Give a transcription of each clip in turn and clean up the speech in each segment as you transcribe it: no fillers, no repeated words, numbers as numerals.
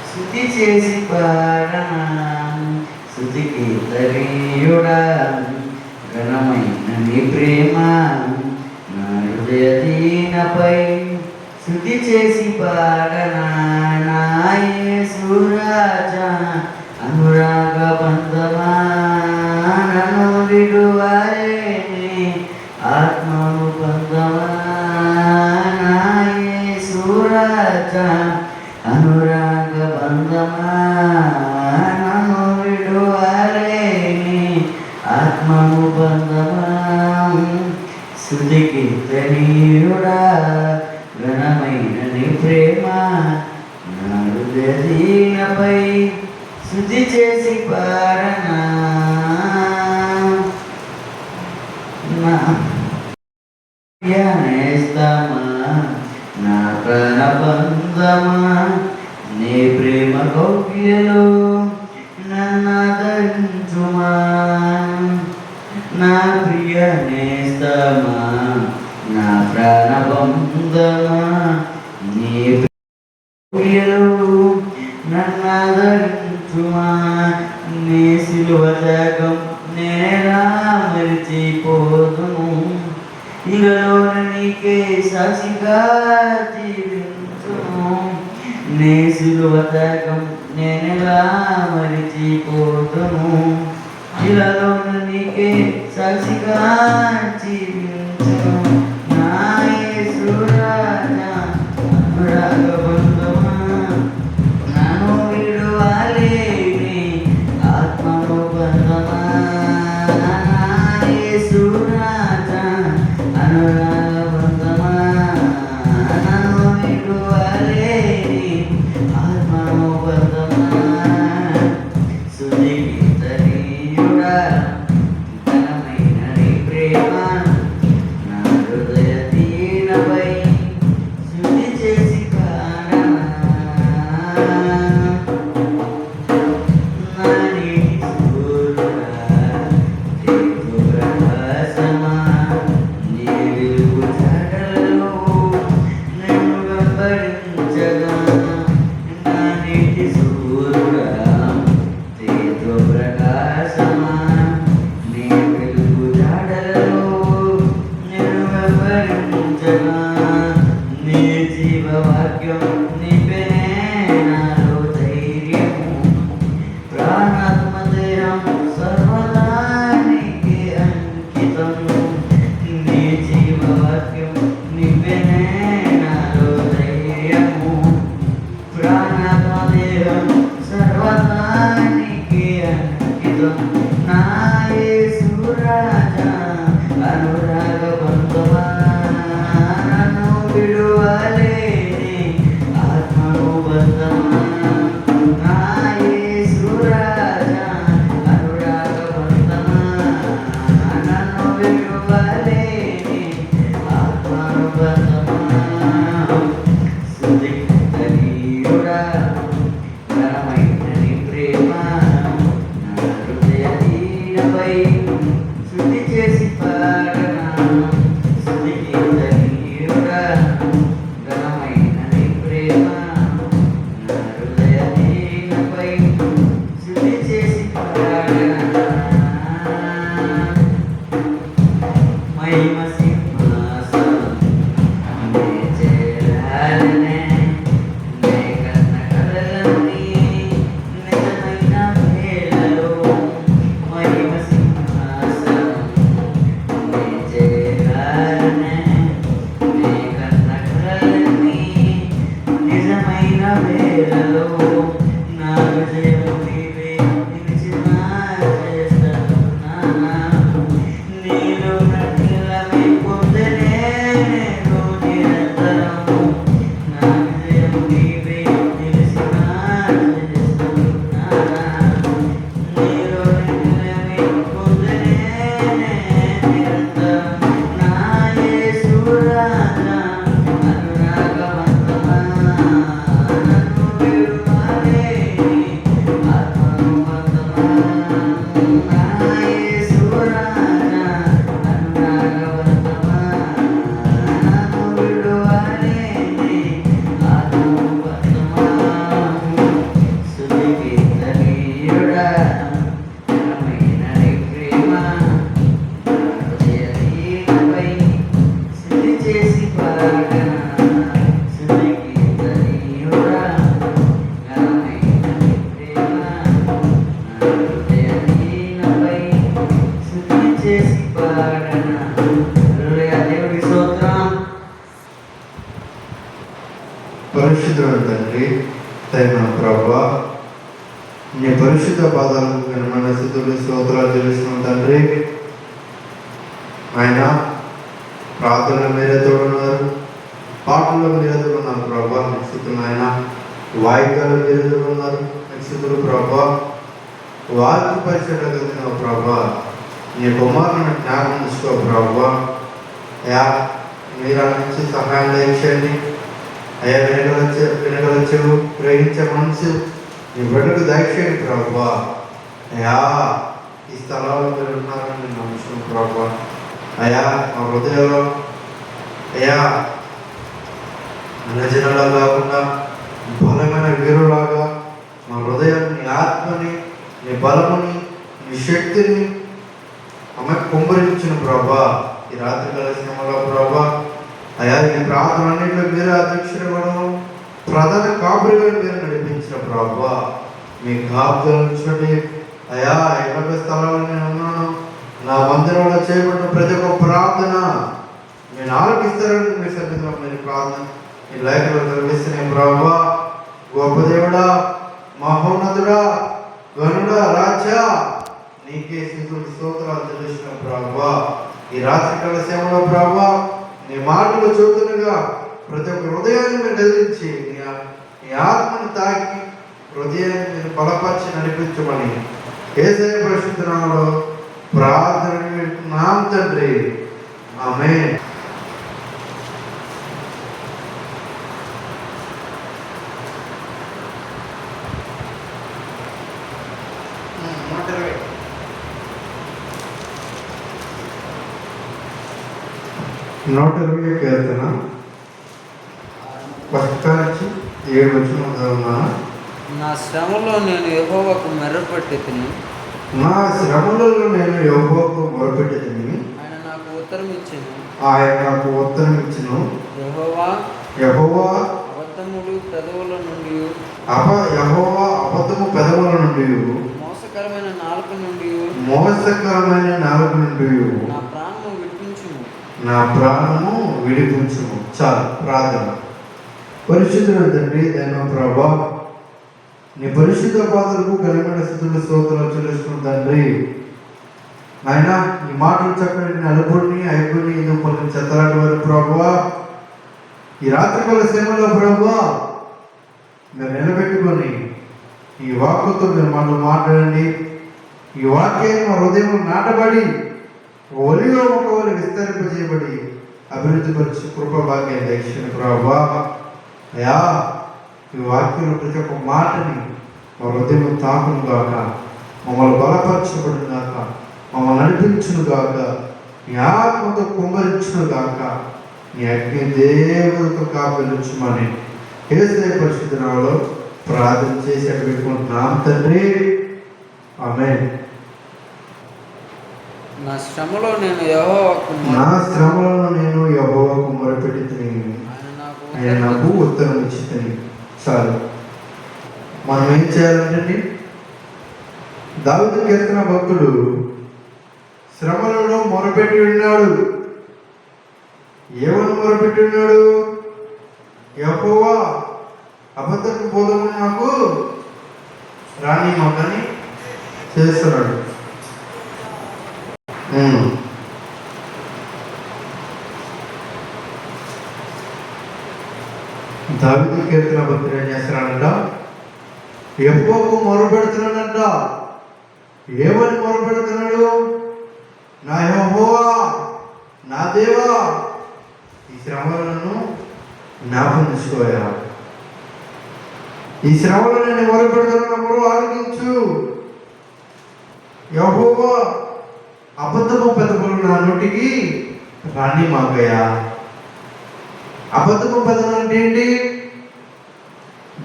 స్తుతి చేసి పాడనా స్తుతి కీర్తనీయుడా ఘనమైన నీ ప్రేమ నా హృదయ దీనపై స్తుతి చేసి పాడనా నా యేసు రాజా అనురాగ బంధమా నన్ను విడువలేని ఆత్మను బంధమా నా యేసు రాజా అనురాగ బంధమా నన్ను విడువలేని ఆత్మను బంధమా స్తుతి కీర్తనీయుడా ఘనమైన నీ ప్రేమ నా హృదయ దీనపై స్తుతి చేసి పాడనా నా నేస్తమా నా ప్రాణబంధమా నీ ప్రేమ కౌగిలిలో నన్నదరించుమా నా ప్రియ నేస్తమా నా ప్రాణబంధమా నీ కౌగిలిలో నన్నదరించుమా నీ సిలువ త్యాగం నేనేలా మరిచిపోదును ఇగలోన నీకే సాక్షిగా జీవించును నీ సిలువ త్యాగం నేనెలా మరిచిపోదును ఇగలోన నీకే సాక్షిగా జీవించును నా యేసు రాజా అనురాగ బంధమా నన్ను విడువలేని ఆత్మను బంధమా నా యేసు రాజా అనురాగ బంధమా నన్ను విడువలేని ఆత్మను బంధమా స్తుతి కీర్తనీయుడా ఘనమైన నీ ప్రేమ నా హృదయ దీనపై స్తుతి చేసి పాడనా నా నీటి సూర్యుడా తేజో ప్రకాశమా నీ వెలుగు జాడలలో నన్ను వెంబడించగా నా నీటి సూర్యుడా తేజో ప్రకాశమా నీ వెలుగు జాడలలో నన్ను వెంబడించగా నీ జీవవాక్యం నింపెనే నాలో ధైర్యము ప్రాణాత్మ దేహం సర్వదా నీకే అంకితం నీ జీవవాక్యం నింపెనే నాలో ధైర్యము ప్రాణాత్మ దేహం సర్వదా నీకే అంకితం నా యేసు రాజా అనురాగ బంధమా నన్ను విడువలేని ఆత్మ పరిశుద్ధుడు తండ్రి, తగిన ప్రభా, నీ పరిశుద్ధ పాదాలకు ఘనమైన స్థుతులు స్తోత్రాలు చెల్లిస్తున్నాం తండ్రి. ఆయన ప్రార్థనలో మీరే తోడున్నారు, పాటల్లో మీరే తోడున్నారు ప్రభా, నిశ్చితులు ఆయన వాయిద్యాలు మీరే తోడున్నారు, నిశ్చితులు ప్రభా. వారికి పరిచయం కలిగిన ప్రభా, నీ కుమారుని జ్ఞాపకం తీసుకో ప్రభా. అయా మీరు నుంచి సహాయం దయచేయండి అయ్యా. వినగలచెవు గ్రహించే మనసు నీ బిడ్డకు దయచేయండి ప్రభా. అయా ఈ స్థలాల్లో మీరు ఉన్నారని నేను నమ్ముతున్నాను ప్రభా. అయా మా హృదయంలో అయా అన్నజనంలో కాకుండా బలమైన వీరులాగా మా హృదయాన్ని, నీ ఆత్మని, నీ బలముని, నీ శక్తిని ఆమెకు కుమ్మరించిన ప్రభా. ఈ రాత్రి కాల శ్రమలో ప్రభా అయా ఈ ప్రార్థన అన్నింటిలో మీరే అధ్యక్షుడు ఇవ్వడం, ప్రధాన కాపురిగా మీరు నడిపించిన ప్రభా. మీ కాపుదల నుంచండి అయా. 80 స్థలాల్లో నేను ఉన్నాను, నా మందిరంలో చేయబడిన ప్రతి ఒక్క ప్రార్థన నేను ఆలోకిస్తారని మీ సన్నిధిలో మీరు ప్రార్థన ఈ లైఫ్లో నిర్వహిస్తున్నాయి ప్రభా. గొప్ప దేవుడా, మహోన్నతుడా, గనుడా, రాజా, నీకే స్తుతులు స్తోత్రాలు చెల్లిస్తున్న ప్రభా. ఈ రాత్రికాల సేవలో ప్రభా నీ మాటలు చదువుతుండగా ప్రతి ఒక్క హృదయాన్ని మీరు కదిలించి నీ ఆత్మను తాకి హృదయాన్ని మీరు బలపరిచి నడిపించమని యేసయ్య పరిశుద్ధ నామములో ప్రార్థన పెడుతున్నాం తండ్రి, ఆమేన్. నూట 20 కీర్తన 1-7 చదువునా. నా శ్రమలో నేను యెహోవాకు మొర్రపెట్టితిని, నా శ్రమలలో నేను యెహోవాకు మొరపెట్టితిని, ఆయన నాకు ఉత్తరం ఇచ్చెను. ఆయన నాకు ఉత్తరం ఇచ్చెను. యెహోవా అబద్ధము పెదవుల నుండి మోసకరమైన నాలుక నుండి నా ప్రాణము విడిపించుము. చాలు ప్రార్థన. పరిశుద్ధుడు తండ్రి, దైవ ప్రభా, నీ పరిశుద్ధ పాదలకు ఘనమైన స్థుతులు స్తోత్రాలు చెల్లిస్తున్న తండ్రి. ఆయన ఈ మాటలు చక్కని నలుగురిని ఐదుగురిని ఇది కొన్ని చెత్తలాంటి వారు ప్రభా. ఈ రాత్రికాల సేవలో ప్రభా మీరు నిలబెట్టుకొని ఈ వాక్కుతో మీరు మనలో మాట్లాడండి. ఈ వాక్యాన్ని మా హృదయంలో నాటబడి ఒలిగా ఒకవారు విస్తరింపజేయబడి అభివృద్ధి పరిచి కృప భాగ్యం దయచేయండి ప్రభా. అయా ఈ వాక్యంలో ప్రతి ఒక్క మాటని మా హృదయం తాకును గాక, మమ్మల్ని బలపరచబడును గాక, మమ్మల్ని నడిపించును గాక, నీ ఆత్మతో కుమ్మరించును గాక, నీ అగ్ని దేవుడితో కాపలించమని యేసయ్య పరిశుద్ధ నామములో ప్రార్థన చేసి పెట్టుకుంటున్నాం తండ్రి, ఆమేన్. నా శ్రమలో నేను యెహోవాకు మొరపెట్టితిని, ఆయన నాకు ఉత్తరం ఇచ్చితిని. చాలు. మనం ఏం చేయాలంటే, దావీదు కీర్తన భక్తుడు శ్రమలలో మొరపెట్టి ఉన్నాడు. ఏమని మొరపెట్టి ఉన్నాడు? యెహోవా అబద్ధపు బోధకులు నాకు రాని మాకని చేస్తున్నాడు. దావీదు కీర్తన భక్తుడు ఏం చేస్తున్నాడంట? యెహోవాకు మొరపెడుతున్నాడంట. ఏమని మొరపెడుతున్నాడు? నా యెహోవా, నా దేవా, ఈ శ్రమలను జ్ఞాపకం చేసుకోయా. ఈ శ్రమలో నేను మొరపెడుతున్నప్పుడు ఆలోచించు. యెహోవా అబద్ధము పెదవులు నా నోటికి రాని మాకయ్యా. అబద్ధము పెదవులు అంటే ఏంటి?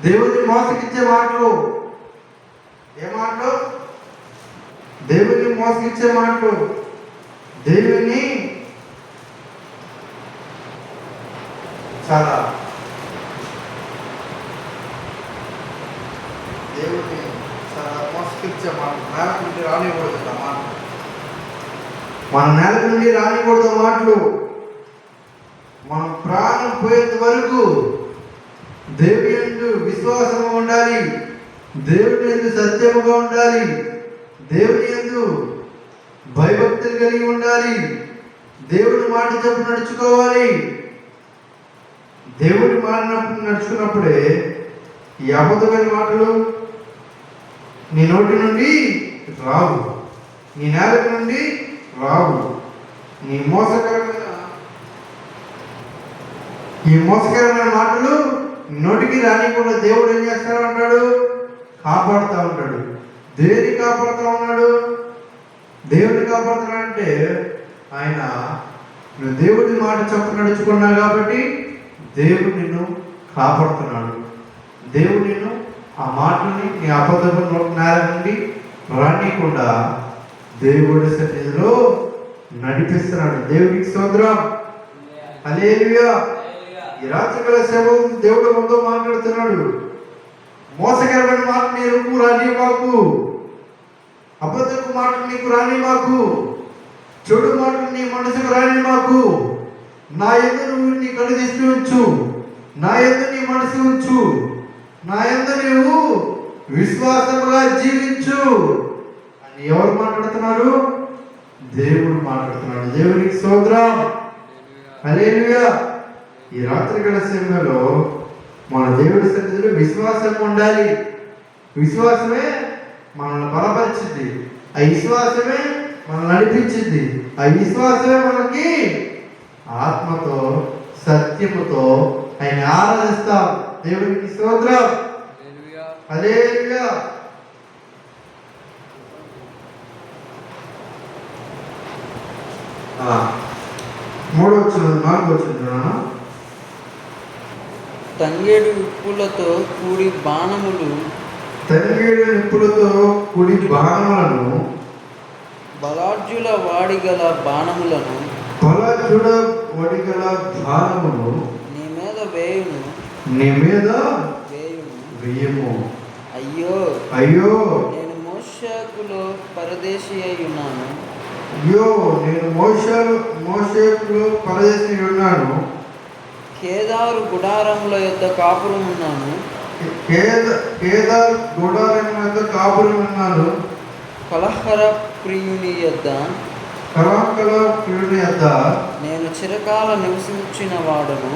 దేవుని మోసగిచ్చే మాటలు. ఏ మాటలు? దేవుని మోసగిచ్చే మాటలు. దేవుని చాలా దేవుని చాలా మోసగిచ్చే మాటలు. నేల నుండి రానివ్వకూడదు ఆ మాటలు. మన నేల నుండి రానివ్వకూడదు మాటలు. మన ప్రాణం పోయేంత వరకు దేవుని యందు విశ్వాసము ఉండాలి, దేవుని యందు సత్యముగా ఉండాలి, దేవుని యందు భయభక్తులు కలిగి ఉండాలి, దేవుడి మాట చెప్పు నడుచుకోవాలి. దేవుడి మాట నడుచుకున్నప్పుడే ఈ అబద్ధమైన మాటలు నీ నోటి నుండి రావు, నీ నేల నుండి రావు. ఈ మోసకరమైన మాటలు నోటికి రానికుండా దేవుడు ఏం చేస్తా ఉంటాడు? కాపాడుతూ ఉంటాడు. దేన్ని కాపాడుతూ ఉన్నాడు? దేవుడిని కాపాడుతున్నాడంటే ఆయన నువ్వు దేవుడి మాట చెప్పు నడుచుకున్నావు కాబట్టి దేవుడు నిన్ను కాపాడుతున్నాడు. దేవుడు నిన్ను ఆ మాటని నీ అబద్ధపు నేల నుండి రానికుండా దేవుడి సన్నిధిలో నడిపిస్తున్నాడు. దేవుడికి స్తోత్రం, హల్లెలూయా. ఈ రాత్రికాల సేవ దేవుడు ముందు మాట్లాడుతున్నాడు. మోసకరమైన మాట నీకు రాని మాకు, అబద్ధపు మాటలు నీకు రాని మాకు, చెడు మాటలు నీ మనసుకు రాని మాకు. నా యందు నువ్వు నీ కళ్ళు తీసి ఉంచు, నా యందు నీ మనసు ఉంచు, నా యందు నీవు విశ్వాసముగా జీవించు అని ఎవరు మాట్లాడుతున్నారు? దేవుడు మాట్లాడుతున్నాడు. దేవునికి స్తోత్రం, హల్లెలూయా. ఈ రాత్రికాల సమయంలో మన దేవుడి సన్నిధిలో విశ్వాసం ఉండాలి. విశ్వాసమే మనల్ని బలపరిచింది, ఆ విశ్వాసమే మనల్ని నడిపించింది, ఆ విశ్వాసమే మనకి ఆత్మతో సత్యముతో ఆయన ఆరాధిస్తాం. దేవుడికి స్తోత్రం, హల్లెలూయా. మూడో వచ్చిన 4వ వచ్చిన తంగేడు నిప్పులతో కూడి బాణములు, తంగేడు నిప్పులతో కూడి బాణములను, బలార్జుల వాడిగల బాణములను, బలార్జుల వాడిగల బాణములు నీ మీద వేయును, నీ మీద వేయును. వెయ్యము. అయ్యో అయ్యో, నేను మోషకులో పరదేశి అయి ఉన్నాను. అయ్యో, నేను మోషేకులో పరదేశి ఉన్నాను. కేదారు గుడారముల యొద్ద కాపురం ఉన్నాను. కేదార్ గుడారం యొక్క కాపురం ఉన్నాను. కలహర ప్రియుని యొద్ద నేను చిరకాల నివసించిన వాడను.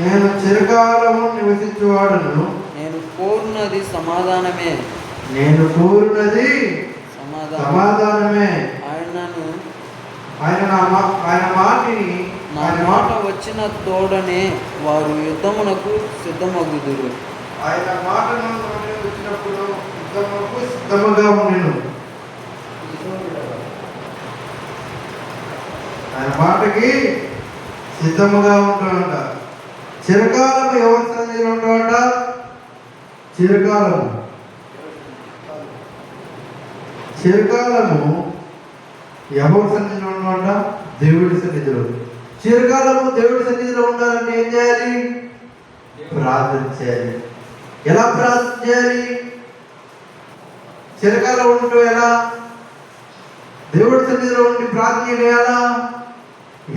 నేను చిరకాలము నివసించేవాడను. నేను కోరునది సమాధానమే. నేను కోరునది సమాధానమే. ఆయన మాటని నా మాట వచ్చిన తోడనే వారు యుద్ధమునకు సిద్ధమగుదురు. ఆయన మాటను వచ్చినప్పుడు యుద్ధమునకు సిద్ధముగా ఉండెను. ఆయన మాటకి సిద్ధముగా ఉంటాడంట. చిరకాలము ఎవరి సన్నిధిలో ఉంటాడంట? చిరకాలము ఎవరి సన్నిధిలో ఉన్నాడంట? దేవుడి సన్నిధిలో. చిరకాలము దేవుడి సన్నిధిలో ఉండాలంటే ఏం చేయాలి? ప్రార్థన చేయాలి. ఎలా ప్రార్థన చేయాలి? చిరకాలం ఉండటం ఎలా? దేవుడి సన్నిధిలో ఉండి ప్రార్థన చేయాలా?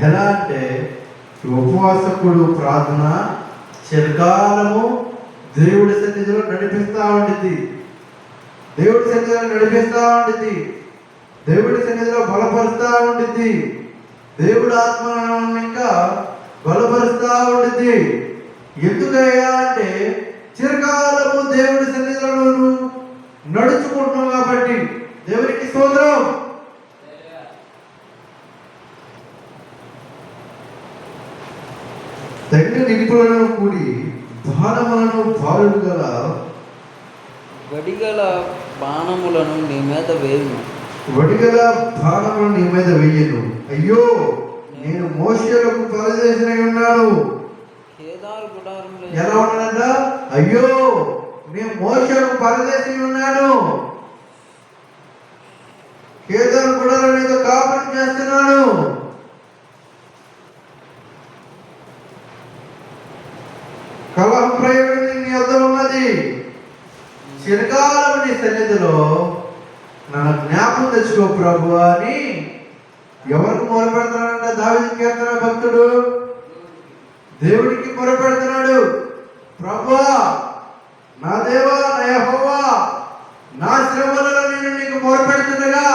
ఎలా అంటే ఉపవాసకుడు ప్రార్థన చిరకాలము దేవుడి సన్నిధిలో నడిపిస్తూ ఉంటుంది. దేవుడి సన్నిధిలో నడిపిస్తూ ఉంటుంది. దేవుడి సన్నిధిలో బలపరుస్తూ ఉంటుంది. దేవుడు ఆత్మను ఇంకా బలపరుస్తూ ఉంటుంది. ఎందుకయ్యా అంటే చిరకాలము దేవుడి సన్నిధిలో నడుచుకుంటున్నావు కాబట్టి. దేవునికి స్తోత్రం. తగిన నిప్పులను కూడి బాణములను బాలుడు గల వడిగల బాణములను నీ మీద వేయును. వడిగల బాణములను నీ మీద వెయ్యను. అయ్యో, నేను మోషేలకు పరదేశినై ఉన్నాను. కేదారు గుడారంలో ఎలా ఉన్నాడంట? అయ్యో, నేను మోషేలకు పరదేశి ఉన్నాను. కేదారు గుడారం మీద కాపురం చేస్తున్నాను. కలహ ప్రయోగం నీ వద్ద ఉన్నది. చిరకాలం నీ సన్నిధిలో నన్ను జ్ఞాపకం తెచ్చుకో ప్రభు అని ఎవరికి మొరపెడుతున్నాడంట? దావీదు కీర్తన భక్తుడు దేవుడికి మొరపెడుతున్నాడు, ప్రభువా, నా దేవా, నా యెహోవా, నా శ్రమలలో నేను నీకు మొరపెడుతుండగా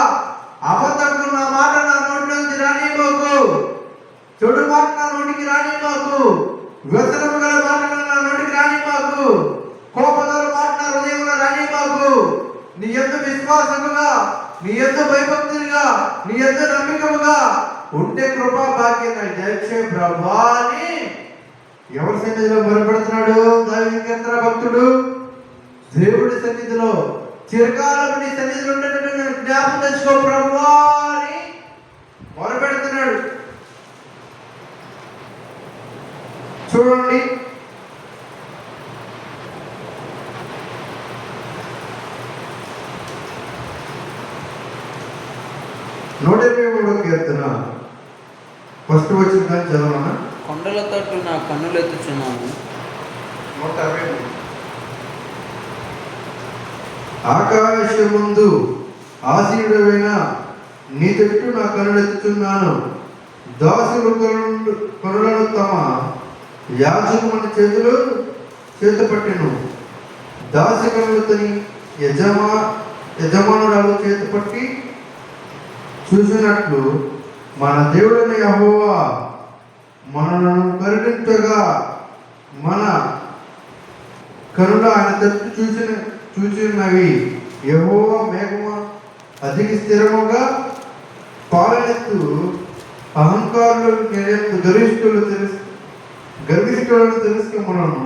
అబద్ధము నా మాట నా నోటి నుంచి రానివ్వకు, చెడు మాట నా నోటికి రానివ్వకు, వ్యసనము గల మాటలు నా నోటికి రానివ్వకు, కోపగల మాట నా హృదయంలో రానివ్వకు. నీ యందు విశ్వాసముగా, నీ యందు భయభక్తులుగా, నీ యందు నమ్మకముగా ఉంటే కృపా భాగ్యం నాకు దయచేయి ప్రభువా అని ఎవరి సన్నిధిలో మొరపెడుతున్నాడు దావీదు కీర్తన భక్తుడు? దేవుడి సన్నిధిలో చిరకాలం నీ సన్నిధిలో ఉన్నట్టు నేను జ్ఞాపకం తెచ్చుకో ప్రభువా అని మొరపెడుతున్నాడు. చూడండి, నూట 23వ కీర్తన ఫస్ట్ వచ్చిన కానీ చదవనా? కొండల తట్టు నా కన్నులెత్తుచున్నాను. 123. ఆకాశముందు ఆసీనుడైన నీ తట్టు నా కన్నులెత్తుచున్నాను. దాసులు కనులను తమ యాజకుని చేతులు చేతపట్టెను. దాసి కనులు తని యజమానురాలు చేతపట్టి చూసినట్లు మన దేవుడైన యెహోవా మనలను కరుణించగా మన కరుణ ఆయన తట్టు చూసినవి. యెహోవా మేఘము అధిక స్థిరముగా పాలనెత్తు అహంకారులు గర్విష్ఠులను తెలుసుకున్నాను.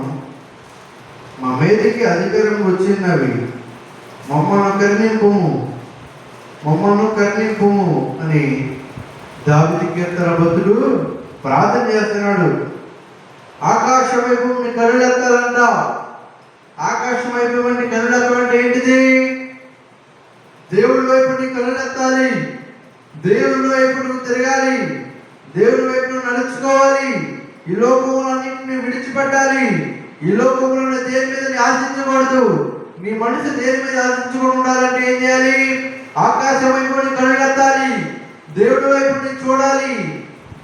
మా మీదకి అధికారం వచ్చినవి. మమ్మల్ని కరుణింపుము అని దావీదు కీర్తన భక్తుడు ప్రార్థన చేస్తున్నాడు. ఆకాశం వైపు నీ కరుణెత్తాలంట. ఆకాశం వైపు నీ కరుణెత్తాలంటే ఏంటిది? దేవుడి వైపు నీ కరుణెత్తాలి. దేవుడి వైపు నువ్వు తిరగాలి. దేవుడి వైపు నువ్వు నడుచుకోవాలి. ఈ లోకములన్నింటినీ విడిచిపెట్టాలి. ఈ లోకములను దేని మీద ఆశించకూడదు. నీ మనసు దేని మీద ఆశించకుండా ఉండాలంటే ఏం చేయాలి? ఆకాశం వైపు నీ కరుణెత్తాలి. దేవుడి వైపు నీ చూడాలి.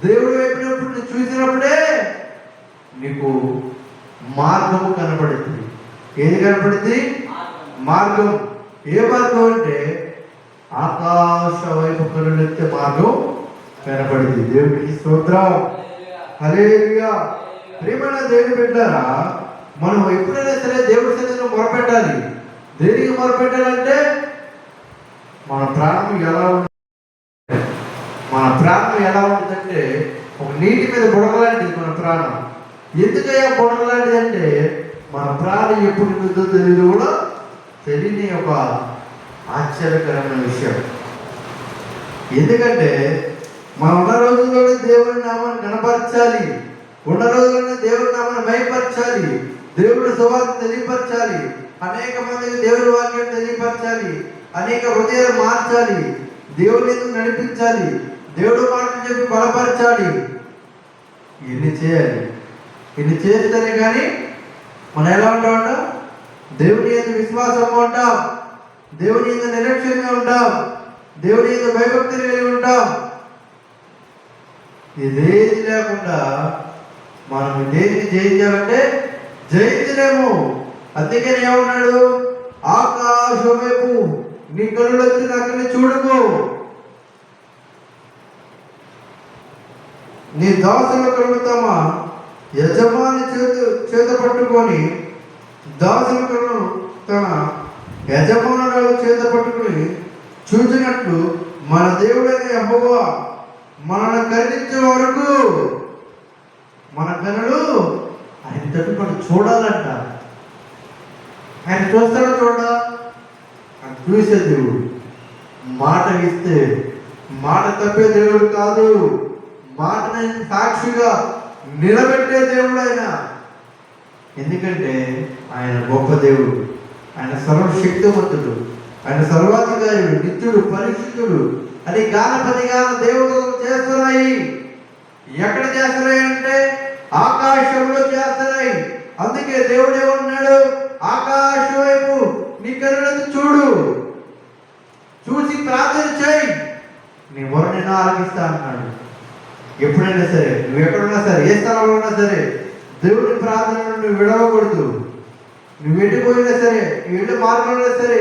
దేవుడి వైపు నువ్వు చూసినప్పుడే నీకు మార్గము కనపడుతుంది. ఏది కనపడుతుంది? మార్గం. ఏ మార్గం అంటే ఆకాశ వైపు కరుణెత్తే మార్గం కనపడింది. దేవుడికి స్తోత్రం, హల్లెలూయా. ప్రియమైన దేవుని బిడ్డలారా, మనం ఎప్పుడైనా సరే దేవుడి సన్నిధిలో మొరపెట్టాలి. దేనికి మొరపెట్టాలంటే మన ప్రాణం ఎలా ఉంటుంది? మన ప్రాణం ఎలా ఉంటుందంటే ఒక నీటి మీద బుడగలాంటిది మన ప్రాణం. ఎందుకయ్యా బుడగలాంటిది అంటే మన ప్రాణం ఎప్పుడు ఉంటుందో తెలియదు కూడా తెలియని ఒక ఆశ్చర్యకరమైన విషయం. ఎందుకంటే మనం ఉన్న రోజుల్లోనే దేవుని నామాన్ని కనపరచాలి. ఉన్న రోజుల్లోనే దేవుని నామాన్ని భయపరచాలి. దేవుడి సువార్త తెలియపరచాలి. అనేక మందికి దేవుని వాక్యం తెలియపరచాలి. అనేక హృదయాలు మార్చాలి. దేవుని నడిపించాలి. దేవుడు మాటలు చెప్పి బలపరచాలి. ఇన్ని చేయాలి. ఇన్ని చేస్తేనే కానీ మనం ఎలా ఉంటామంట? దేవుని యొక్క విశ్వాసంగా ఉంటాం. దేవుని యొక్క నిరీక్షణగా ఉంటాం. దేవుని యొక్క భయభక్తులు కలిగి ఉంటాం. ఇదేది లేకుండా మనం దేన్ని జయించాలంటే జయించలేము. అందుకని ఏమన్నాడు? ఆకాశం వైపు నీ కనులెత్తి అక్కడిని చూడుకో. నీ దాసుల కళ్ళు తమ యజమాని చేత పట్టుకొని, దాసుల కళ్ళు తన యజమానురాలు చేత పట్టుకొని చూచినట్లు మన దేవుడైన యెహోవా మనల్ని కరుణించే వరకు మన కనులు ఆయన తట్టుకొని చూడాలంట. ఆయన చూస్తాడో చూడా? ఆయన చూసే దేవుడు. మాట ఇస్తే మాట తప్పే దేవుడు కాదు. మాటని సాక్షిగా నిలబెట్టే దేవుడు ఆయన. ఎందుకంటే ఆయన గొప్ప దేవుడు. ఆయన సర్వశక్తివంతుడు. ఆయన సర్వాధికారి, నిత్యుడు, పరిశుద్ధుడు అని గానపదిగాన దేవుడు చేస్తున్నాయి. ఎక్కడ చేస్తున్నాయి అంటే ఆకాశంలో చేస్తున్నాయి. అందుకే దేవుడు ఏమన్నాడు? ఆకాశం వైపు నీ కరుణను చూడు, చూసి ప్రార్థన చేయి, నీ మొర నేను ఆలకిస్తా అన్నాడు. ఎప్పుడైనా సరే నువ్వు ఎక్కడున్నా సరే, ఏ స్థలంలో ఉన్నా సరే, దేవుడి ప్రార్థనను నువ్వు విడవకూడదు. నువ్వు వెళ్ళిపోయినా సరే, నువ్వు వెళ్ళే మార్గంలో సరే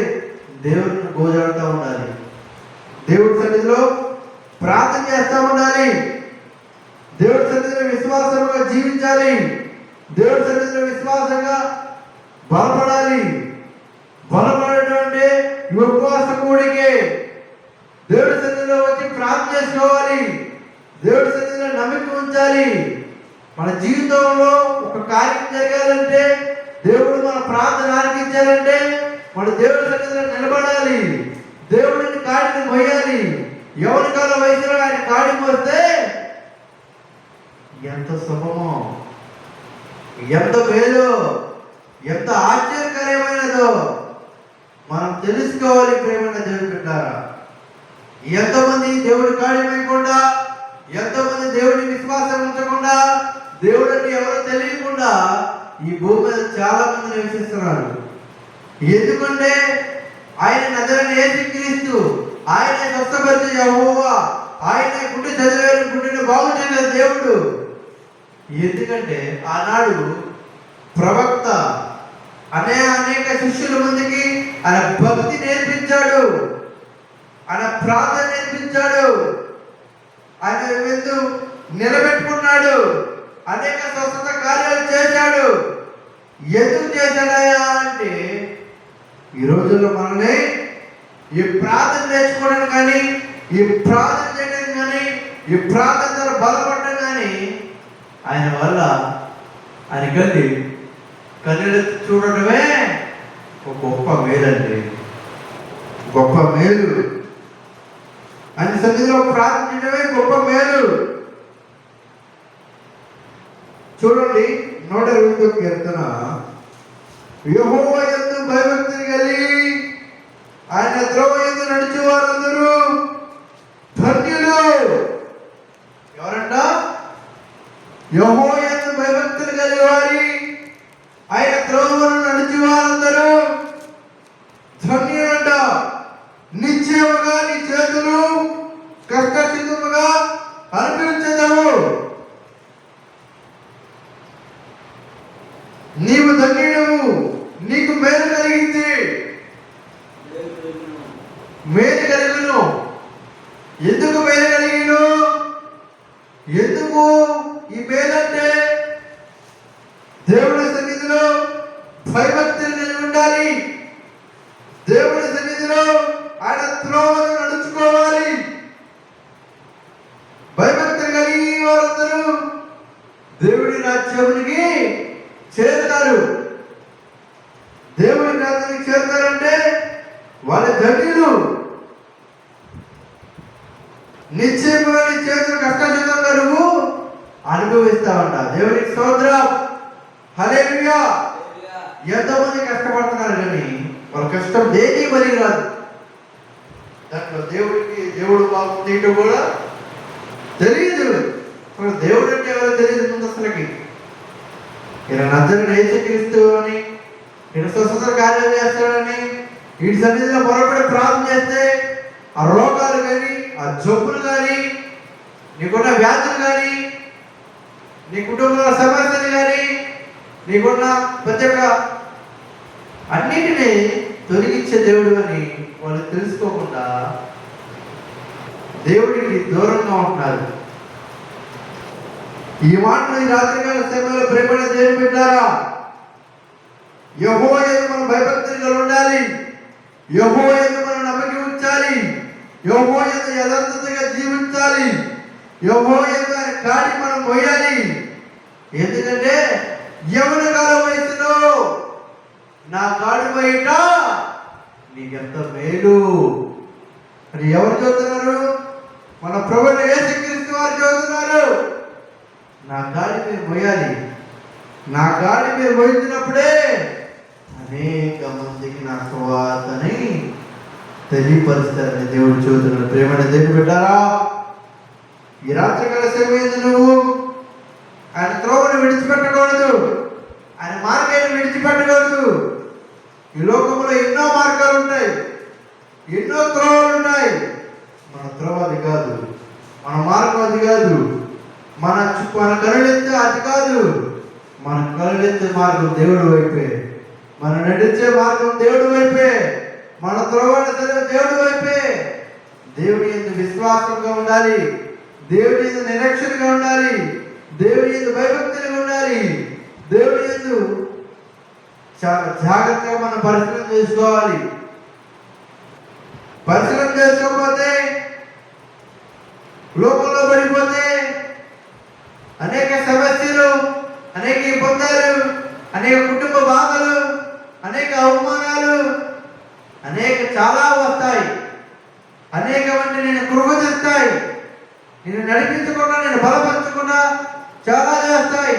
దేవుడిని గోజాడుతూ ఉండాలి. దేవుడి సన్నిధిలో ప్రార్థన చేస్తూ ఉండాలి. దేవుడి సన్నిధిలో విశ్వాసంగా జీవించాలి. దేవుడి సన్నిధిలో విశ్వాసంగా బలపడాలి. బలపడటం అంటే ఉపవాస కూడికే. దేవుడి సన్నిధిలో వచ్చి ప్రార్థన చేసుకోవాలి. దేవుడి సన్నిధిలో నమ్మిక ఉంచాలి. మన జీవితంలో ఒక కార్యం జరగాలంటే, దేవుడు మన ప్రార్థన ఆలకించాలంటే మన దేవుడి సన్నిధిలో నిలబడాలి. దేవుడిని కాడిని మోయాలి. ఎవరి కాల వయసులో ఆయన కాడి మోస్తే ఎంత శుభమో, ఎంత మేలో, ఎంత ఆశ్చర్యకరమైనదో మనం తెలుసుకోవాలి. ప్రేమైన దేవుడు బిడ్డారా, ఎంతమంది దేవుడి కాడి మోయకుండా, ఎంతమంది దేవుడి విశ్వాసం ఉంచకుండా, దేవుడు అంటే ఎవరో తెలియకుండా ఈ భూమి మీద చాలా మంది నివసిస్తున్నారు. ఎందుకంటే ఆయన నజరేయుడైన యేసుక్రీస్తు, ఆయనే స్వస్థపరిచే యెహోవా, ఆయనే గుండె చదివేరు గుండెని బాగు చేయగల దేవుడు. ఎందుకంటే ఆనాడు ప్రవక్త అనేక శిష్యుల ముందుకి ఆయన భక్తి నేర్పించాడు, ఆయన ప్రార్థన నేర్పించాడు, ఆయన విందు నిలబెట్టుకున్నాడు, అనేక స్వస్థత కార్యాలు చేశాడు. ఎందుకు చేశాడయా అంటే ఈ రోజుల్లో మనల్ని ఈ ప్రార్థన నేర్చుకోవడానికి కానీ, ఈ ప్రార్థన చేయడానికి కానీ, ఈ ప్రార్థన ద్వారా బలపడడం కానీ ఆయన వల్ల ఆయన కన్నెలెత్తి చూడటమే ఒక గొప్ప మేలండి, గొప్ప మేలు. ఆయన సన్నిధిలో ప్రార్థించడమే గొప్ప మేలు. చూడండి 120వ కీర్తన, యెహోవా యందు భయభక్తులు కలిగి ఆయన త్రోవ యందు నడిచే వారందరూ ధన్యులు. ఎవరంట? యెహోవా యందు భయభక్తులు కలిగి వారి ఆయన త్రోవను నడిచే వారందరూ ధన్యులంట. నిశ్చయముగా నీ చేతులు కష్టసిద్ధముగా అనిపించదవు. నీవు ధన్యుడవు, నీకు మేలు కలిగింది, మేలు కలిగిను. ఎందుకు మేలు కలిగిను? ఎందుకు ఈ మేలంటే దేవుడి సన్నిధిలో భయభక్తులు కలిగి ఉండాలి. దేవుడి సన్నిధిలో ఆయన త్రోవను నడుచుకోవాలి. భయభక్తులు కలిగి వారందరూ దేవుడి రాజ్యానికి చేరుతారు. దేవుడి రాజ్యానికి చేరుతారంటే వాళ్ళ ధన్యులు. నిశ్చయముగా నీ చేతులు కష్టంగా నువ్వు అనుభవిస్తావంట. దేవుడికి స్తోత్రం, హల్లెలూయా. ఎంతమంది కష్టపడుతున్నారు కానీ వాళ్ళ కష్టం దేనికి పని రాదు. దాంట్లో దేవుడు బాగుంది కూడా తెలియదు. దేవుడు అంటే ఎవరో తెలియదు ముందు అసలుకి. ఈయన నజరేయుడైన యేసుక్రీస్తు అని, ఈయన స్వస్థత కార్యాలు చేస్తాడని, వీటి సన్నిధిలో పొరపడి ప్రార్థన చేస్తే ఆ రోగాలు కానీ, ఆ జబ్బులు కానీ, నీకున్న వ్యాధులు కానీ, నీ కుటుంబంలో సమస్యలు కానీ, నీకున్న ప్రతి ఒక్క అన్నిటినీ తొలగించే దేవుడు అని వాళ్ళు తెలుసుకోకుండా దేవుడికి దూరంగా ఉంటున్నారు. ఈ మాటలు ఈ రాత్రికాల సమయంలో ప్రేమగా దేవుని పెట్టారా? యెహోవా యందు మనం భయభక్తులుగా ఉండాలి. యెహోవా యందు మనం నమ్మకం ఉంచాలి. యెహోవా యందు యథార్థతగా జీవించాలి. యెహోవా యందు ఆయన కాడి మనం మోయాలి. ఎందుకంటే యవన కాల వయసులో నా కాడి మోయట నీకెంత మేలు అని ఎవరు చెబుతున్నారు? మన ప్రభువైన యేసుక్రీస్తు వారు చెబుతున్నారు. నా గాడి మీరు మోయాలి. నా గాడి మీరు మోయించినప్పుడే అనేక మందికి నా సువార్తని తెలియపరుస్తారని దేవుడు చెబుతున్నాడు. ప్రేమని దేవుడు పెట్టారా? ఈ రాత్రికాల సమయం నువ్వు ఆయన త్రోవను విడిచిపెట్టకూడదు, ఆయన మార్గాన్ని విడిచిపెట్టకూడదు. ఈ లోకంలో ఎన్నో మార్గాలు ఉంటాయి, ఎన్నో త్రోవలు ఉంటాయి. మన త్రోవ అది కాదు, మన మార్గం అది కాదు, మన కనులెత్తే అది కాదు. మన కళ్ళెత్తే మార్గం దేవుడి వైపే, మన నడిచే మార్గం దేవుడి వైపే, మన త్రోవన దేవుడి వైపే. దేవుని యందు విశ్వాసంగా ఉండాలి, దేవుని యందు నిరీక్షణగా ఉండాలి, దేవుని యందు భయభక్తులుగా ఉండాలి. దేవుని యందు చాలా జాగ్రత్తగా మనం పరిశీలన చేసుకోవాలి. పరిశీలన చేసుకోకపోతే, లోకంలో పడిపోతే అనేక సమస్యలు, అనేక ఇబ్బందులు, అనేక కుటుంబ బాధలు, అనేక అవమానాలు, అనేక చాలా వస్తాయి. అనేకమంది నేను కృపతిస్తాయి, నేను నడిపించకుండా, నేను బలపరచకుండా చాలా చేస్తాయి.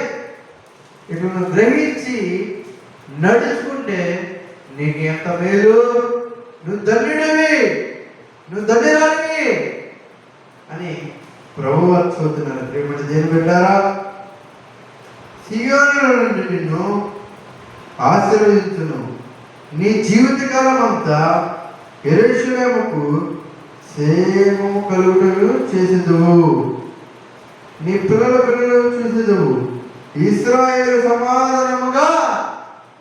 ఇటు నువ్వు గ్రహించి నడుచుకుంటే నీకు ఎంత మేలు, నువ్వు ధన్యుడివి, నువ్వు ధన్యురాలివి అని ప్రభువు చూస్తున్నారు. ప్రేమటి దేని పెట్టారా? సియోనులో నుండి నిన్ను ఆశీర్వదించును, నీ జీవితకాలం అంతా యెరూషలేముకు క్షేమము కలుగుటను చేసేదువు, నీ పిల్లల పిల్లలు చూసేదువు, ఇశ్రాయేలు సమాధానముగా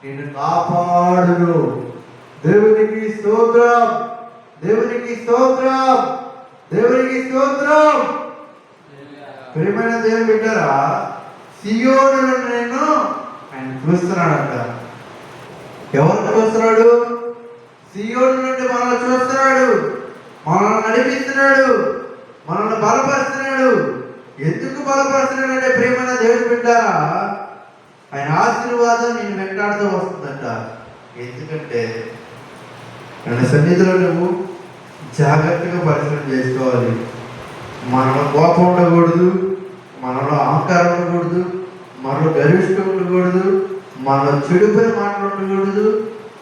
నిన్ను కాపాడును. దేవునికి స్తోత్రం, దేవునికి స్తోత్రం, దేవునికి స్తోత్రం. ప్రియమైన దేవుని బిడ్డరా, సియోనులో నేను ఆయన చూస్తున్నాడంట. ఎవరు చూస్తున్నాడు? సియోను నుండి మనల్ని చూస్తున్నాడు, మనల్ని నడిపిస్తున్నాడు, మనల్ని బలపరుస్తున్నాడు. ఎందుకు బలపరుస్తున్నాడు అంటే, ప్రియమైన దేవుని బిడ్డరా, ఆయన ఆశీర్వాదం నేను వెంటాడుతూ వస్తుందంట. ఎందుకంటే ఆయన సన్నిధిలో నువ్వు జాగ్రత్తగా పరిశీలన చేసుకోవాలి. మనలో కోపం ఉండకూడదు, మనలో అహంకారం ఉండకూడదు, మనలో గరిష్టం ఉండకూడదు, మనలో చెడుపైన మాటలు ఉండకూడదు,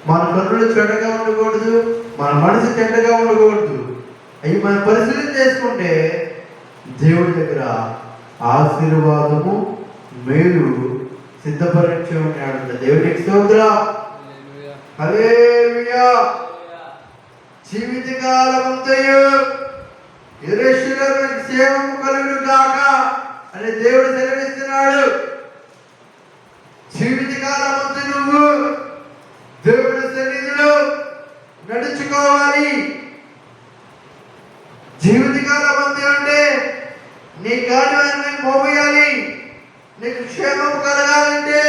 మన కన్నులు చెడ్డగా ఉండకూడదు, మన మనసు చెడ్డగా ఉండకూడదు. అవి మనం పరిశీలన చేసుకుంటే దేవుడి దగ్గర ఆశీర్వాదము, మేలు సిద్ధపరిచే ఉన్నాడు. దేవునికి స్తోత్రం, హల్లెలూయా. జీవితకాలమంతయు యెరూషలేముకు క్షేమము కలుగును గాక అని దేవుడు సెలవిస్తున్నాడు. జీవితకాలమంతా నువ్వు దేవుడి సన్నిధిలో నడుచుకోవాలి. జీవితకాలమంతా అంటే నీ కార్యాన్ని మోయాలి. నీకు క్షేమం కలగాలంటే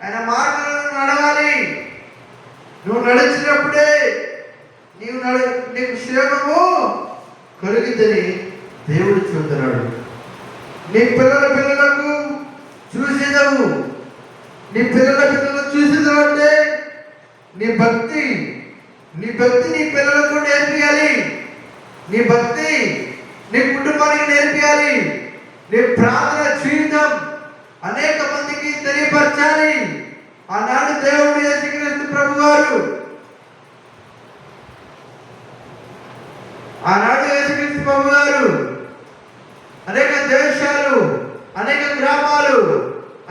ఆయన మార్గాలను నడవాలి. నువ్వు నడిచినప్పుడే నీకు క్షేమము కలుగుతుంది దేవుడు చూస్తున్నాడు. నీ పిల్లల పిల్లలకు చూసేదవు, నీ పిల్లల పిల్లలు చూసేదవు అంటే నీ భక్తి నీ పిల్లలకు నేర్పియాలి. నీ భక్తి నీ కుటుంబానికి నేర్పియాలి. నీ ప్రార్థన జీవితం అనేక మందికి తెలియపరచాలి. ఆనాడు దేవుడు యేసుక్రీస్తు ప్రభువారు అనేక దేశాలు, అనేక గ్రామాలు,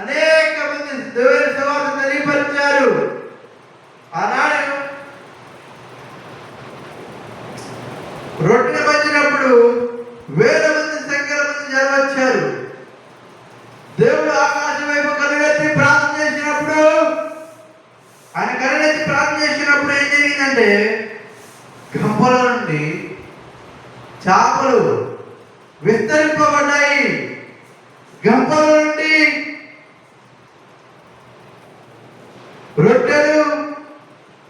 అనేక మంది దేవుని సువార్త తెలియపరిచారు. ఆనాడు రొట్టె పంచినప్పుడు వేల మంది, సంఖ్యల మంది జనం వచ్చారు. దేవుడు ఆకాశం వైపు కనుగెత్తి ప్రార్థన చేసినప్పుడు, ఆయన కనుగెత్తి ప్రార్థన చేసినప్పుడు ఏం జరిగిందంటే, గంపల నుండి చేపలు విస్తరింపబడ్డాయి. గంపల నుండి రొట్టెలు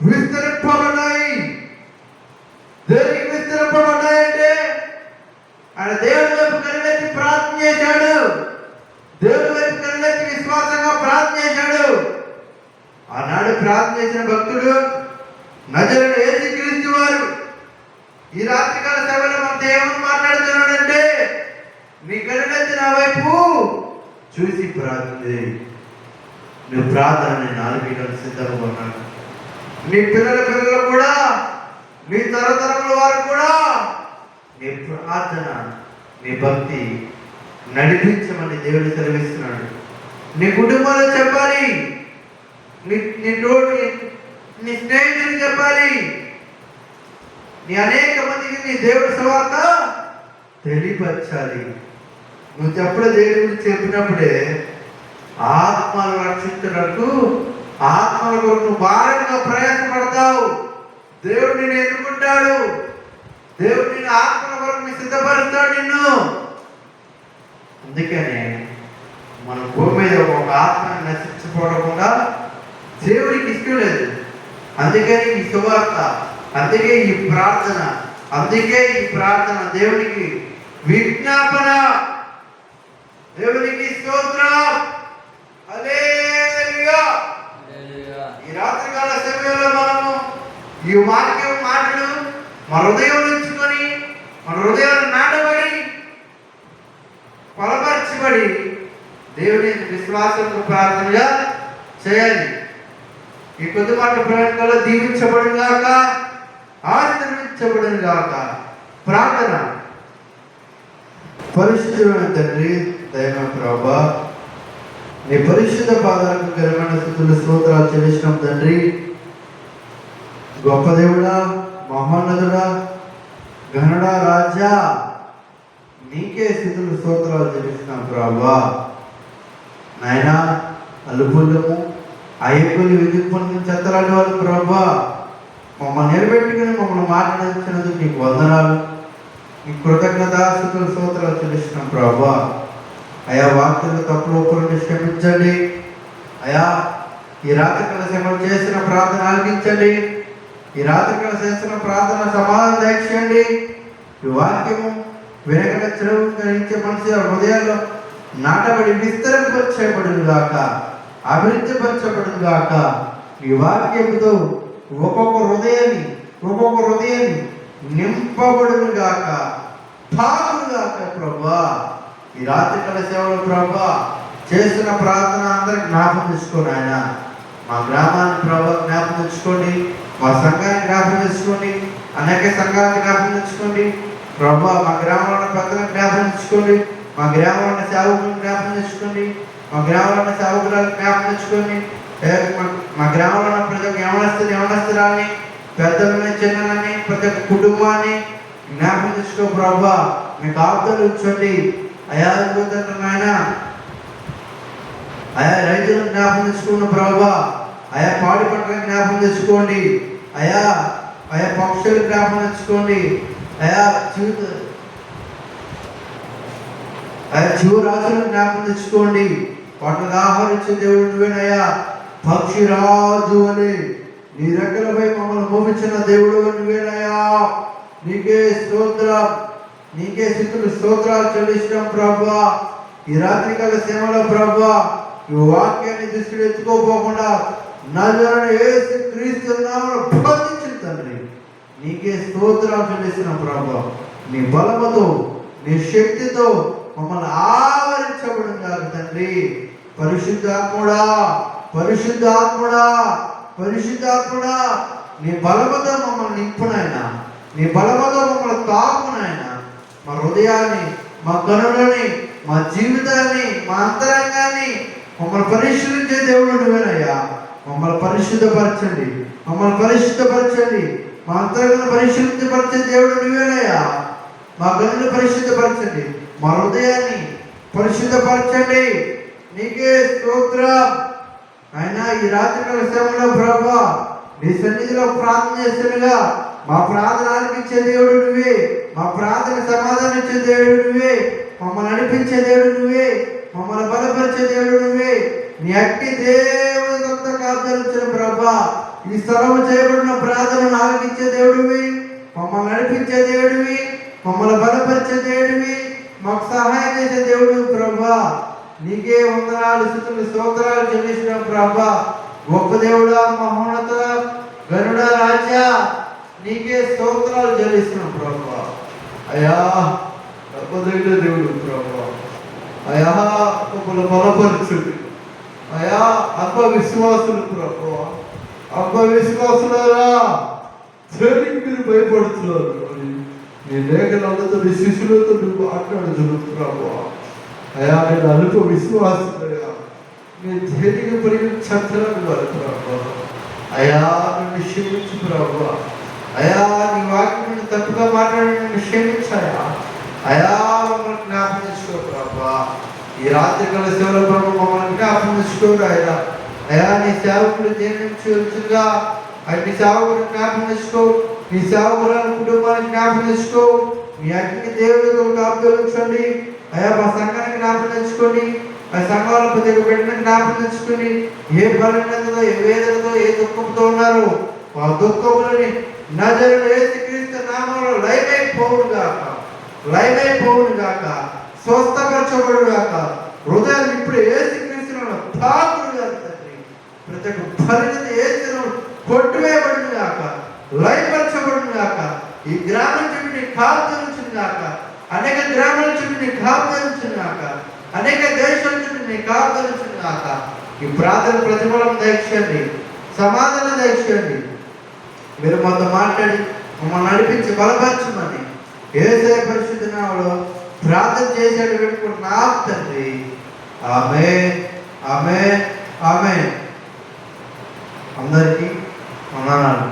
విస్తరింపబడ్డాయి. దేనికి విస్తరింపబడ్డాయంటే, ఆయన దేవుడి వైపు కనుగెత్తి ప్రార్థన చేశాడు. దేవుడి వైపు కనుగెత్తి విశ్వాసంగా ప్రార్థన చేశాడు. ఆనాడు ప్రార్థన చేసిన భక్తుడు నజరేయుడు యేసుక్రీస్తు వారు ఈ రాత్రికాల సభలో మనతో ఏమని మాట్లాడుతున్నాడంటే, నీ కనుగెత్తి నా వైపు చూసి ప్రార్థన చేయి. నువ్వు ప్రార్థన నేను ఆలపించడానికి సిద్ధంగా ఉన్నాను. నీ పిల్లలు కూడా, నీ తరతరముల వారు కూడా నీ ప్రార్థన, నీ భక్తి నడిపించమని దేవుడు సెలవిస్తున్నాడు. నీ కుటుంబంలో చెప్పాలి, నీ స్నేహితులు చెప్పాలి, నీ అనేక మందికి నీ దేవుడి సువార్త తెలియపరచాలి. నువ్వు దేవుడి గురించి చెప్పినప్పుడే ఆత్మలు రక్షించడానికి ఆత్మల కొరకు నువ్వు భారంగా ప్రయాసపడతావు. దేవుడు నిన్ను ఎన్నుకుంటాడు. దేవుడు నిన్ను ఆత్మల కొరకు సిద్ధపరుస్తాడు నిన్ను. అందుకనే మన భూమి మీద ఒక ఆత్మని నశించిపోవకుండా దేవుడికి ఇష్టం లేదు. అందుకని ఈ సువార్త, అందుకే ఈ ప్రార్థన, దేవునికి విజ్ఞాపన, దేవునికి స్తోత్రం. హల్లెలూయా. ఈ రాత్రికాల సమయంలో మనము ఈ మాటలు మన హృదయం ఉంచుకొని, మన హృదయాలు నాటబడి బలపరచబడి దేవుని విశ్వాసంతో ప్రార్థనగా చేయాలి. ఈ కొద్ది మాట ప్రయాణంలో దీవించబడిన గాక, ఆశీర్వదించబడిన గాక. ప్రార్థన. పరిశుద్ధమైన తండ్రి, దైవ ప్రభా, నీ పరిశుద్ధ పాదాలకు ఘనమైన స్తుతులు స్తోత్రాలు చెల్లిస్తున్నాం తండ్రి. గొప్ప దేవుడా, మహోన్నతుడా, ఘనుడా, రాజా, నీకే స్థితులు స్తోత్రాలు చెల్లిస్తున్నాం ప్రభా. నాయనా, అలుపులము అయ్యకులు విధిపొందిన చెత్తలాంటి వాళ్ళు ప్రభా, మమ్మల్ని నిలబెట్టుకుని మమ్మల్ని మాట్లాడించినందుకు నీకు వందనాలు, నీ కృతజ్ఞతాస్తుతులు స్తోత్రాలు చెల్లిస్తున్నాం ప్రభా. అయా, వాక్యంలో తప్పులు ఒప్పులను క్షమించండి. అయా, ఈ రాత్రికాల సమయంలో చేసిన ప్రార్థన ఆలకించండి. ఈ రాత్రికాల చేసిన ప్రార్థన సమాధానం దయచేయండి. ఈ వాక్యము వినగల చెరువు గ్రహించే మనిషి హృదయాల్లో నాటబడి విస్తరింపచేయబడును గాక, అభివృద్ధిపరచబడును గాక. ఈ వాక్యముతో ఒక్కొక్క హృదయాన్ని నింపబడును గాక, తాగును గాక ప్రభా. ఈ రాత్రికాల సేవలు ప్రభా చేస్తున్న ప్రార్థన అందరికి జ్ఞాపకం తెచ్చుకోండి. ఆయన మా గ్రామాన్ని ప్రభా జ్ఞాపకం తెచ్చుకోండి, మా సంఘాన్ని జ్ఞాపకం తెచ్చుకోండి, అనేక సంఘాలను జ్ఞాపకం తెచ్చుకోండి ప్రభా. మా గ్రామంలో ఉన్న పెద్దలను జ్ఞాపకం తెచ్చుకోండి, మా గ్రామంలో ఉన్న సేవకులను జ్ఞాపకం తెచ్చుకోండి, మా గ్రామంలో ఉన్న సేవకులను జ్ఞాపకం తెచ్చుకోండి. మా గ్రామంలో ఉన్న ప్రతి ఒక్క యవనస్తురాన్ని, పెద్దలని, చిన్నలని, ప్రతి ఒక్క కుటుంబాన్ని జ్ఞాపకం తెచ్చుకో ప్రభా. మీకు ఆప్తలు ఉంచండి. అయా ఆయన, అయా రైతులను జ్ఞాపకం తెచ్చుకున్న ప్రభా. అయా పాడి పంటలను జ్ఞాపకం తెచ్చుకోండి. అయా పక్షులు జ్ఞాపకం తెచ్చుకోండి. అయా జీవరాశులను జ్ఞాపకం తెచ్చుకోండి. వాటిని ఆహ్వానించే దేవుడు నువ్వేనయ్యా. పక్షిరాజు అని నీ రెక్కలపై మమ్మల్ని మోపించిన దేవుడు నువ్వేనయ్యా. నీకే స్తోత్రం, నీకే స్తుతులు స్తోత్రాలు చెల్లిస్తున్నాం ప్రభా. ఈ రాత్రికాల సేవలో ప్రభా, ఈ వాక్యాన్ని దృష్టిలో ఎత్తుకోపోకుండా నజరేయుడైన యేసు క్రీస్తు నామములో బంధించిన తండ్రి, నీకే స్తోత్రాలు చెల్లిస్తున్నాం ప్రభా. నీ బలముతో, నీ శక్తితో మమ్మల్ని ఆవరించబడిన గాక తండ్రి. పరిశుద్ధాత్ముడా, నీ బలముతో మమ్మల్ని నింపునైనా, నీ బలముతో మమ్మల్ని తాకునైనా. మా హృదయాన్ని, మా కనులని, మా జీవితాన్ని, మా అంతరంగాన్ని మమ్మల్ని పరిశీలించే దేవుడు నువ్వేనయ్యా. మమ్మల్ని పరిశుద్ధపరచండి. మా అంతరంగాన్ని పరిశుద్ధపరిచే దేవుడు నువ్వేనయ్యా. మా గనులు పరిశుద్ధపరచండి, మా హృదయాన్ని పరిశుద్ధపరచండి. నీకే స్తోత్రం. అయినా ఈ రాత్రికాల సమయంలో ప్రభా నీ సన్నిధిలో ప్రార్థన చేస్తుండగా మా ప్రార్థన ఆలకించే దేవుడు నువ్వే, మా ప్రార్థన సమాధానం ఇచ్చే దేవుడు నువ్వే, మమ్మల్ని నడిపించే దేవుడు నువ్వే, మమ్మల్ని బలపరిచే దేవుడు నువ్వే. నీ అట్టి దేవుడి కొత్త కాపుదలించిన ప్రభా, ఈ స్థలము చేయబడిన ప్రార్థనను ఆలకించే దేవుడివి, మమ్మల్ని నడిపించే దేవుడివి, మమ్మల్ని బలపరిచే దేవుడివి, మాకు సహాయం చేసే దేవుడు ప్రభా. నీకే వందనాలు, స్తుతులు, స్తోత్రాలు చెల్లిస్తున్నాం ప్రభా. గొప్ప దేవుడా, మహోన్నత, గరుడా, రాజా, నీకే స్తోత్రాలు చెల్లిస్తున్నాం ప్రభా. అయ్యా గొప్పదైన దేవుడు ప్రభా. అయా మమ్మల్ని బలపరచుడు. అయా ఆత్మవిశ్వాసులు ప్రభా, ఆత్మవిశ్వాసులారా దేనికి మీరు భయపడుతున్నారు? నీ లేఖనాలతో నీ శిష్యులతో నువ్వు మాట్లాడుతున్నావు ప్రభా. అయా నేను అల్ప విశ్వాసులయ్యా, నేను దేనికి పరిగెత్తడానికి వారు ప్రభా. అయా నన్ను క్షమించు ప్రభా. అయా నీ వాక్యం తప్పుగా మాట్లాడి నన్ను క్షమించాయా. అయా మమ్మల్ని జ్ఞాపకం చేసుకో ప్రభా. ఈ ఈ రాత్రికాల సేవల ప్రభు మమ్మల్ని జ్ఞాపకం చేసుకోరు ఆయన. అయా నీ సేవకులు జీవించగా నీ సేవకుడు జ్ఞాపకం చేసుకో, నీ సేవకుల కుటుంబాన్ని జ్ఞాపకం చేసుకో, మీ అగ్ని దేవుడు కాపుదలించండి. అయా మా సంఘాన్ని జ్ఞాపకం తెచ్చుకొని, ఆ సంఘాల ప్రతి బిడ్డని జ్ఞాపకం తెచ్చుకొని, ఏ బలహీనతతో ఏ వేదనతో ఏ దుఃఖంతో ఉన్నారో ఆ దుఃఖములని నజరుడు యేసుక్రీస్తు నామములో లయమైపోవును గాక, స్వస్థపరచబడు గాక. హృదయాలు ఇప్పుడు యేసుక్రీస్తును తాకుడు గాక తండ్రి. ప్రతి ఒక్క బలహీనత యేసును కొట్టివేయబడును గాక, లయపరచబడును గాక. ఈ గ్రామం చుట్టూ నీ కాపుదలించును గాక, అనేక గ్రామాల చుట్టూ నీ కాపుదలించును గాక, అనేక దేశాల చుట్టూ నీ కాపుదలించును గాక. ఈ ప్రార్థన ప్రతిఫలం దయచేయండి, సమాధానం దయచేయండి. మీరు మాతో మాట్లాడి మమ్మల్ని నడిపించి బలపరచమని యేసయ్య పరిశుద్ధ నామములో ప్రార్థన చేసేది పెట్టుకుంటున్నాం తండ్రి. ఆమేన్, ఆమేన్, ఆమేన్. అందరికీ వందనాలు.